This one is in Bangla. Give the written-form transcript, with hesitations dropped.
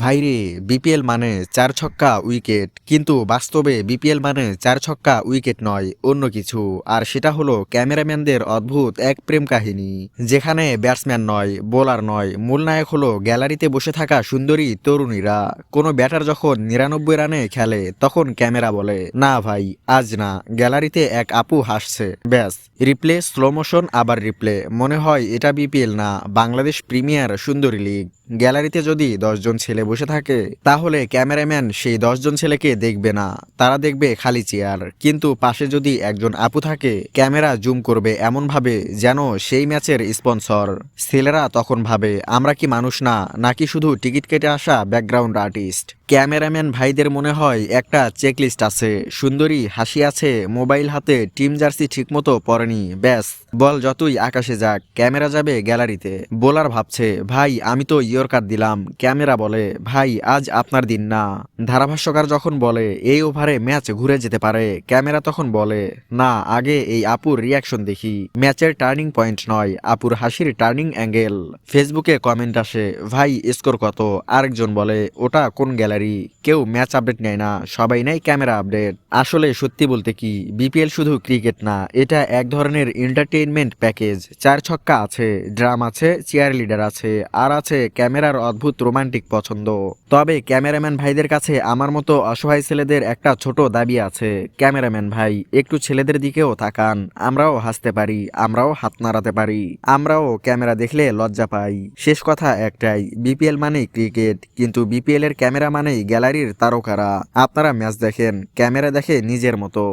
ভাইরে, বিপিএল মানে ৪ ছক্কা উইকেট, কিন্তু বাস্তবে বিপিএল মানে ৪ ছক্কা উইকেট নয়, অন্য কিছু। আর সেটা হলো ক্যামেরাম্যানদের অদ্ভুত এক প্রেম কাহিনী, যেখানে ব্যাটসম্যান নয়, বোলার নয়, মূল নায়ক হলো গ্যালারিতে বসে থাকা সুন্দরী তরুণীরা। কোনো ব্যাটার যখন ৯৯ রানে খেলে তখন ক্যামেরা বলে, না ভাই আজ না। গ্যালারিতে এক আপু হাসছে, ব্যাস, রিপ্লে, স্লো মোশন, আবার রিপ্লে। মনে হয় এটা বিপিএল না, বাংলাদেশ প্রিমিয়ার সুন্দরী লিগ। গ্যালারিতে যদি ১০ জন ছেলে বসে থাকে, তাহলে ক্যামেরাম্যান সেই ১০ জন ছেলেকে দেখবে না, তারা দেখবে খালি চেয়ার। কিন্তু পাশে যদি একজন আপু থাকে, ক্যামেরা জুম করবে এমন ভাবে যেন সেই ম্যাচের স্পন্সর। ছেলেরা তখন ভাবে, আমরা কি মানুষ না, নাকি শুধু টিকিট কেটে আসা ব্যাকগ্রাউন্ড আর্টিস্ট? ক্যামেরাম্যান ভাইদের মনে হয় একটা চেকলিস্ট আছে, সুন্দরী হাসি আছে, মোবাইল হাতে, টিম জার্সি ঠিকমতো পরেনি, ব্যাস, বল যতই আকাশে যাক, ক্যামেরা যাবে গ্যালারিতে। বোলার ভাবছে, ভাই আমি তো ইয়র্কার দিলাম, ক্যামেরা বলে, ভাই আজ আপনার দিন না। ধারাভাষ্যকার যখন বলে এই ওভারে ম্যাচ ঘুরে যেতে পারে, ক্যামেরা তখন বলে, না, আগে এই আপুর রিয়াকশন দেখি। ম্যাচের টার্নিং পয়েন্ট নয়, আপুর হাসির টার্নিং অ্যাঙ্গেল। ফেসবুকে কমেন্ট আসে, ভাই স্কোর কত? আরেকজন বলে, ওটা কোন গ্যালারি? কেউ ম্যাচ আপডেট নেয় না, সবাই নেয় ক্যামেরা আপডেট। আসলে সত্যি বলতে কি, বিপিএল শুধু ক্রিকেট না, এটা এক ধরনের এন্টারটেইনমেন্ট প্যাকেজ। ৪ ছক্কা আছে, ড্রাম আছে, চেয়ার লিডার আছে, আর আছে ক্যামেরার অদ্ভুত রোমান্টিক পছন্দ। তবে ক্যামেরাম্যান ভাইদের কাছে আমার মতো অসহায় ছেলেদের একটা ছোট দাবি আছে। ক্যামেরাম্যান ভাই, একটু ছেলেদের দিকেও তাকান, আমরাও হাসতে পারি, আমরাও হাত নাড়াতে পারি, আমরাও ক্যামেরা দেখলে লজ্জা পাই। শেষ কথা একটাই, বিপিএল মানেই ক্রিকেট, কিন্তু বিপিএল এর ক্যামেরা মানেই গ্যালারির তারকারা। আপনারা ম্যাচ দেখেন, ক্যামেরা দেখে নিজের মতো।